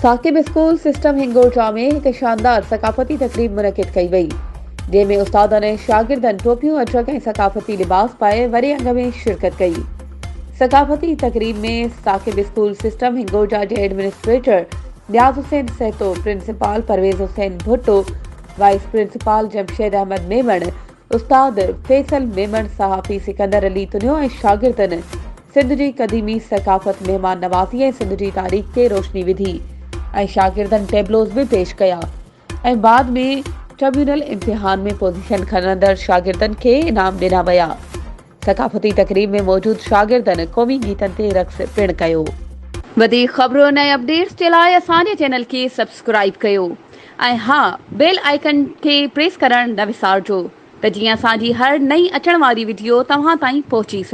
Saqib school system हिंगोरजा में एक शानदार सकाफती तकरीब मुनक़िद कई वई, जंहिंमें उस्तादनि ऐं शागिर्दनि टोपियूं अजरक ऐं सकाफती लिबास पाए वॾे अंग में शिरकत कई। सकाफती तकरीब में साकिब स्कूल सिस्टम हिंगोरजा जे administrator Niaz Hussain Sahto, principal Parvez Hussain Bhutto, vice principal Jamshed Ahmed Memon, उस्ताद फैसल मेमण, सहाफ़ी सिकंदर अली तुनियो ऐं शागिर्दनि सिंध जी क़दीमी सकाफ़त, महिमान नवाज़ी ऐं सिंध जी तारीख़ ते रोशनी विधी ऐं शागिर्दनि टेबलोज़ भी पेश कया ऐं बाद में ट्रिब्यूनल इम्तिहान में पोज़ीशन खणंदड़ शागिर्दनि खे इनाम ॾिना विया। सकाफ़ती तकरीब में मौजूद शागिर्दनि क़ौमी गीतनि ते रक़्स पिणु कयो। वधीक ख़बरुनि ऐं अपडेट्स जे लाइ असांजे चैनल खे सब्सक्राइब कयो ऐं हाँ, बेल आइकन खे प्रेस करणु न विसारिजो त जीअं असांजी हर नई अचण वारी वीडियो तव्हां ताईं पहुची सघे।